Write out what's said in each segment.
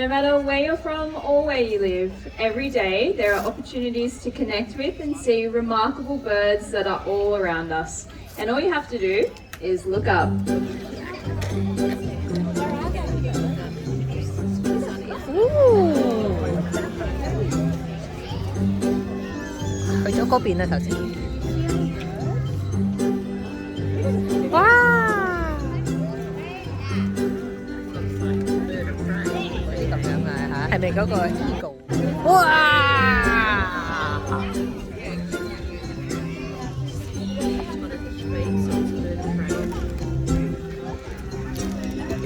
No matter where you're from or where you live, every day there are opportunities to connect with and see remarkable birds that are all around us. And all you have to do is look up. Ooh. 去咗嗰邊啦頭先。哇！嗰啲咁樣啊嚇，係咪嗰個 eagle？ 哇！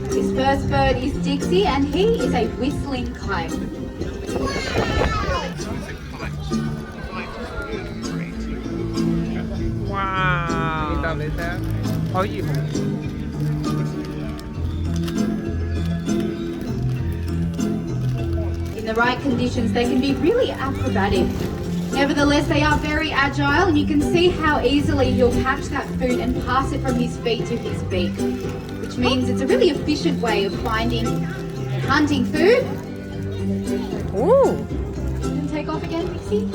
This first bird is Dixie and he is a whistling kite. Wow! In the right conditions, they can be really acrobatic. Nevertheless, they are very agile, and you can see how easily he'll catch that food and pass it from his feet to his beak, which means it's a really efficient way of finding and hunting food. Ooh! And take off again, Dixie.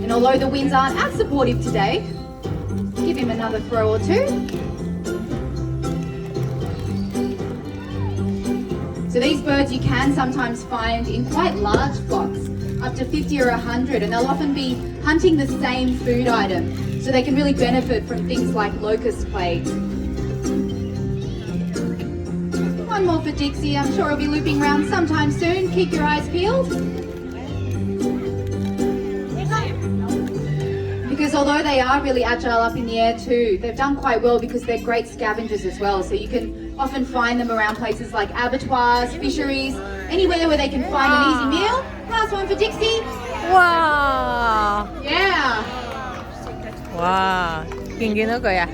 And although the winds aren't as supportive today, give him another throw or two. So these birds you can sometimes find in quite large flocks, up to 50 or 100, and they'll often be hunting the same food item, so they can really benefit from things like locust plagues. One more for Dixie, I'm sure he'll be looping around sometime soon. Keep your eyes peeled. Because although they are really agile up in the air too, they've done quite well because they're great scavengers as well. So you can often find them around places like abattoirs, fisheries, anywhere where they can find an easy meal. Last one for Dixie. Wow! Yeah. 哇！見唔見到佢啊？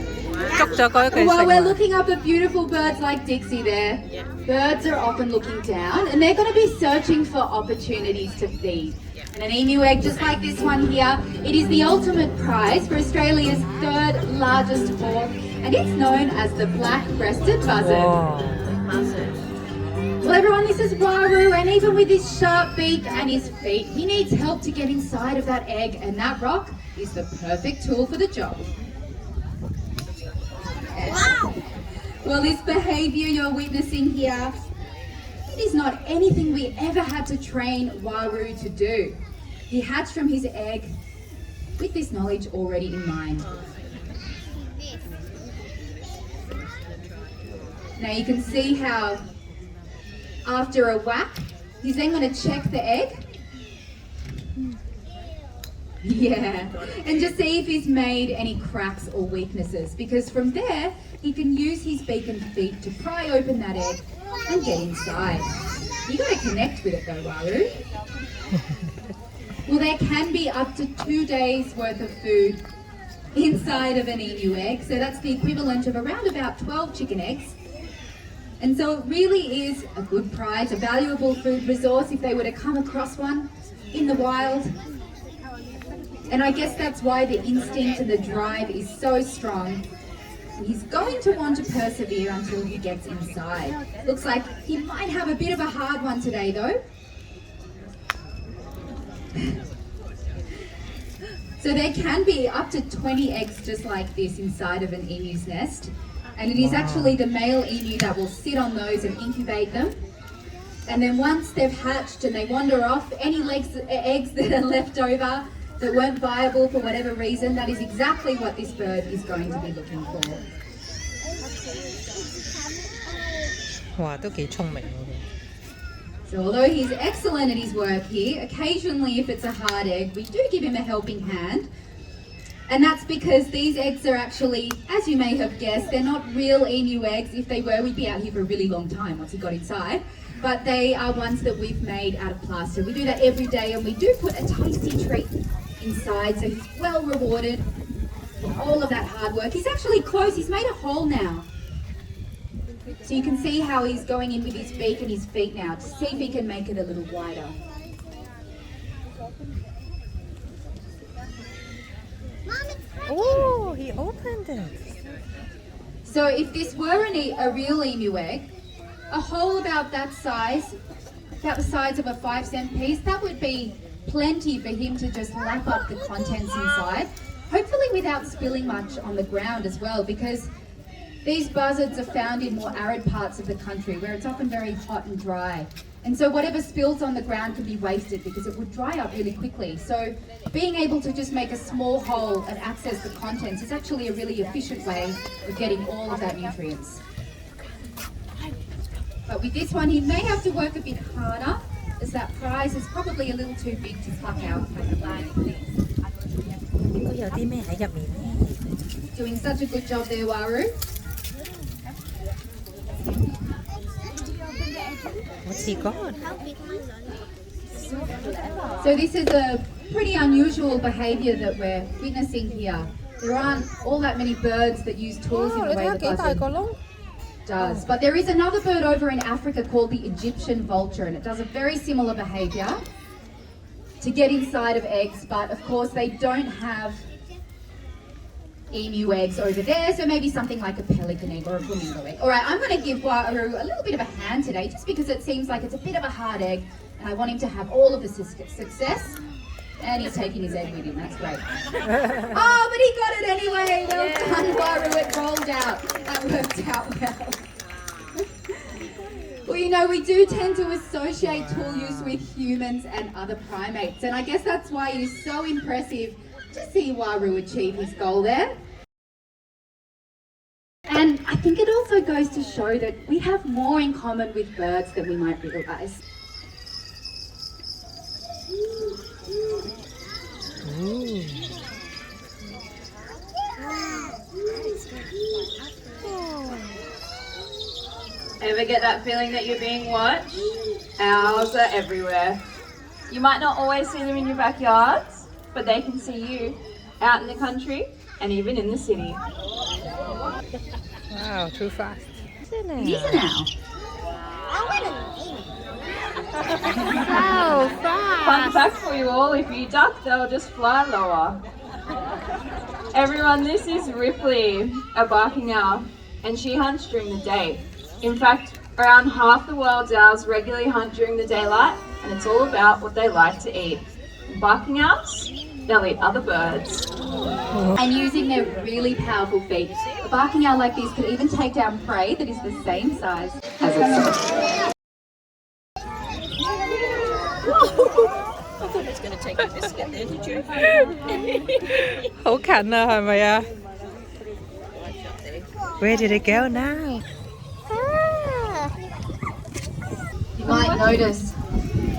捉咗嗰句 While 食 we're 喎。 looking up at beautiful birds like Dixie there, birds are often looking down and they're going to be searching for opportunities to feed. And an emu egg just like this one here, it is the ultimate prize for Australia's third largest hawk, and it's known as the black-breasted buzzard. Well everyone, this is Waru, and even with his sharp beak and his feet, he needs help to get inside of that egg, and that rock is the perfect tool for the job. Wow! Well, this behaviour you're witnessing here, it is not anything we ever had to train Waru to do. He hatched from his egg with this knowledge already in mind. Now you can see how after a whack, he's then going to check the egg. Yeah, and just see if he's made any cracks or weaknesses, because from there he can use his beak and feet to pry open that egg and get inside. You got to connect with it though, Waru. Well, there can be up to 2 days worth of food inside of an emu egg, so that's the equivalent of around about 12 chicken eggs. And so it really is a good prize, a valuable food resource if they were to come across one in the wild. And I guess that's why the instinct and the drive is so strong. He's going to want to persevere until he gets inside. Looks like he might have a bit of a hard one today though. So there can be up to 20 eggs just like this inside of an emu's nest. And it is actually the male emu that will sit on those and incubate them. And then once they've hatched and they wander off, any eggs that are left over that weren't viable for whatever reason, that is exactly what this bird is going to be looking for. 哇，都幾聰明喎。 So although he's excellent at his work here, occasionally if it's a hard egg, we do give him a helping hand. And that's because these eggs are actually, as you may have guessed, they're not real emu eggs. If they were, we'd be out here for a really long time once he got inside. But they are ones that we've made out of plaster. We do that every day, and we do put a tasty treat inside, so he's well rewarded for all of that hard work. He's actually close, he's made a hole now. So you can see how he's going in with his beak and his feet now to see if he can make it a little wider. Oh, he opened it. So if this were a real emu egg, a hole about that size, about the size of a 5-cent piece, that would be plenty for him to just lap up the contents inside, hopefully without spilling much on the ground as well, because these buzzards are found in more arid parts of the country where it's often very hot and dry. And so whatever spills on the ground can be wasted because it would dry up really quickly. So being able to just make a small hole and access the contents is actually a really efficient way of getting all of that nutrients. But with this one, he may have to work a bit harder, as that prize is probably a little too big to pluck out at the landing things. ก็有啲咩喺入面咧 Doing such a good job there, Waru. What's he got? So this is a pretty unusual behaviour that we're witnessing here. There aren't all that many birds that use tools in the way the buzzard does. But there is another bird over in Africa called the Egyptian vulture, and it does a very similar behaviour to get inside of eggs, but of course they don't have emu eggs over there, so maybe something like a pelican egg or a flamingo egg. Alright, I'm going to give Waru a little bit of a hand today, just because it seems like it's a bit of a hard egg, and I want him to have all of the success. And he's taking his egg with him, that's great. Oh, but he got it anyway! Well done, Waru, it rolled out. That worked out well. Well, you know, we do tend to associate tool use with humans and other primates, and I guess that's why it is so impressive to see Waru achieve his goal there. And I think it also goes to show that we have more in common with birds than we might realise. Ever get that feeling that you're being watched? Owls are everywhere. You might not always see them in your backyards, but they can see you out in the country and even in the city. Wow, too fast. He's an owl. Wow, fast. Fun fact for you all, if you duck, they'll just fly lower. Everyone, this is Ripley, a barking owl, and she hunts during the day. In fact, around half the world's owls regularly hunt during the daylight, and it's all about what they like to eat. Barking owls, they'll eat other birds. And using their really powerful feet, a barking owl like this could even take down prey that is the same size as itself. I thought it was going to take a biscuit there, did you? 好近啊，係咪啊 Where did it go now? You might notice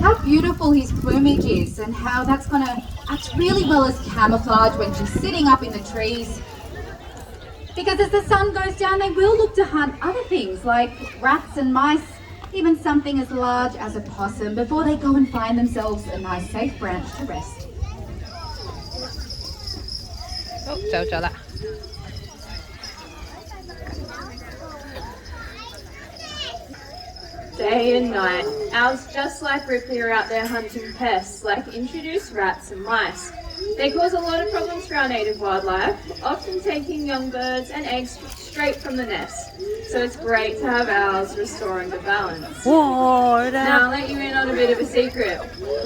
how beautiful his plumage is and how that's going to act really well as camouflage when she's sitting up in the trees. Because as the sun goes down, they will look to hunt other things like rats and mice, even something as large as a possum, before they go and find themselves a nice safe branch to rest. 好，走咗啦。Day and night, owls just like Ripley are out there hunting pests like introduced rats and mice. They cause a lot of problems for our native wildlife, often taking young birds and eggs straight from the nest. So it's great to have owls restoring the balance. Whoa, Now I'll let you in on a bit of a secret.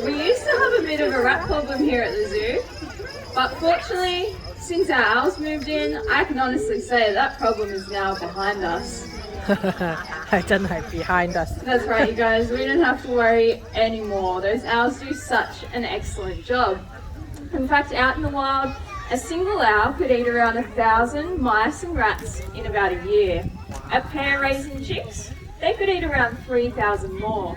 We used to have a bit of a rat problem here at the zoo, but fortunately, since our owls moved in, I can honestly say that problem is now behind us. 係真係 behind us. That's right, you guys. We don't have to worry anymore. Those owls do such an excellent job. In fact, out in the wild, a single owl could eat around 1,000 mice and rats in about a year. A pair raising chicks, they could eat around 3,000 more.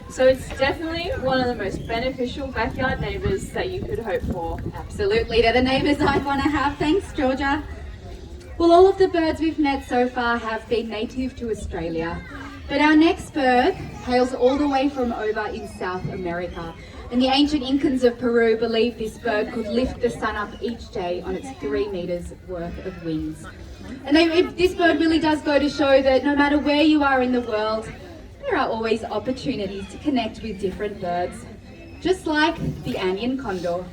So it's definitely one of the most beneficial backyard neighbours that you could hope for. Absolutely, they're the neighbours I'd want to have. Thanks, Georgia. Well, all of the birds we've met so far have been native to Australia. But our next bird hails all the way from over in South America. And the ancient Incans of Peru believed this bird could lift the sun up each day on its 3 meters worth of wings. And this bird really does go to show that no matter where you are in the world, there are always opportunities to connect with different birds, just like the Andean condor.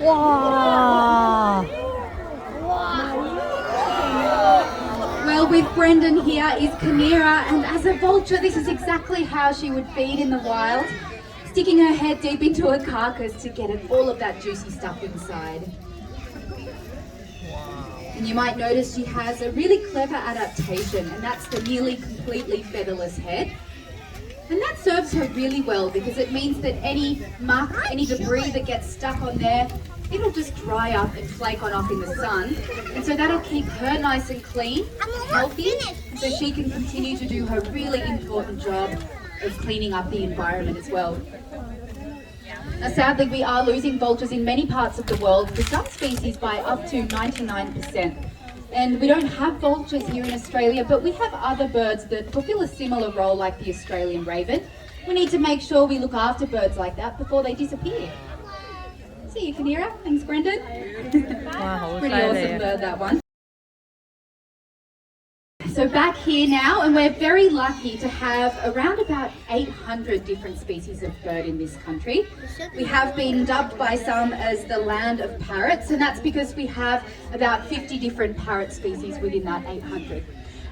Wow. Well, with Brendan here is Kinera, and as a vulture, this is exactly how she would feed in the wild, sticking her head deep into a carcass to get all of that juicy stuff inside. And you might notice she has a really clever adaptation, and that's the nearly completely featherless head. And that serves her really well because it means that any muck, any debris that gets stuck on there, it'll just dry up and flake on off in the sun. And so that'll keep her nice and clean, healthy, so she can continue to do her really important job of cleaning up the environment as well. Now, sadly, we are losing vultures in many parts of the world, for some species by up to 99%. And we don't have vultures here in Australia, but we have other birds that fulfill a similar role like the Australian raven. We need to make sure we look after birds like that before they disappear. See you, Kinera. Thanks, Brendan. Wow, Pretty awesome bird, that one. So back here now, and we're very lucky to have around about 800 different species of bird in this country. We have been dubbed by some as the land of parrots, and that's because we have about 50 different parrot species within that 800.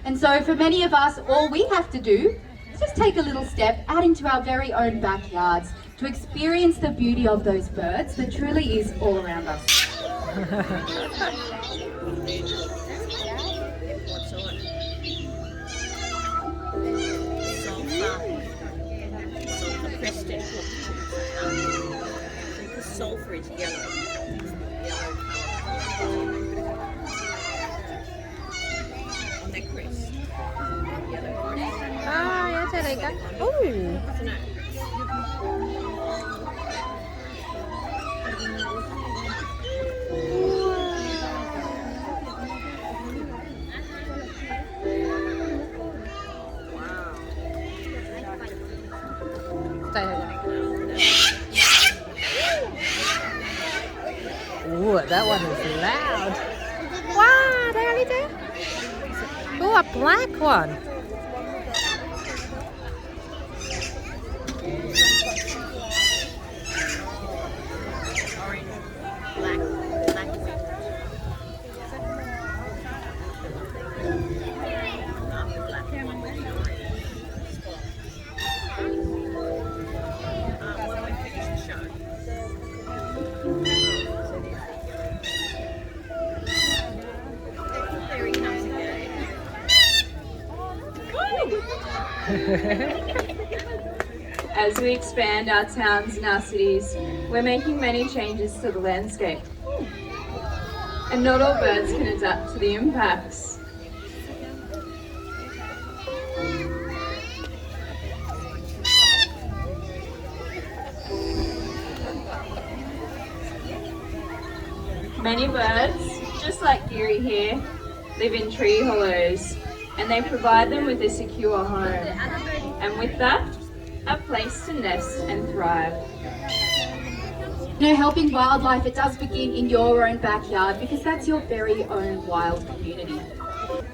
And so for many of us, all we have to do is just take a little step out into our very own backyards to experience the beauty of those birds that truly is all around us. Crested. The sulphur is yellow. On that crest. Ah, ya cari kan. Oh. Ooh, that one is loud. Wow, there it is. Ooh, a black one. As we expand our towns and our cities, we're making many changes to the landscape. And not all birds can adapt to the impacts. Many birds, just like Geary here, live in tree hollows, and they provide them with a secure home. And with that, a place to nest and thrive. You know, helping wildlife, it does begin in your own backyard because that's your very own wild community.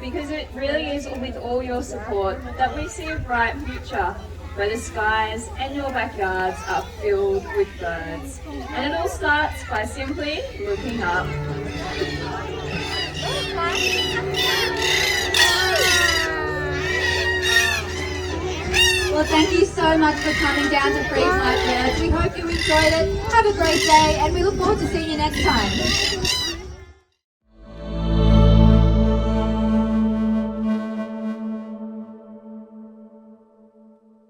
Because it really is with all your support that we see a bright future where the skies and your backyards are filled with birds. And it all starts by simply looking up. Well, thank you so much for coming down to Freeze My Birds. We hope you enjoyed it. Have a great day, and we look forward to seeing you next time.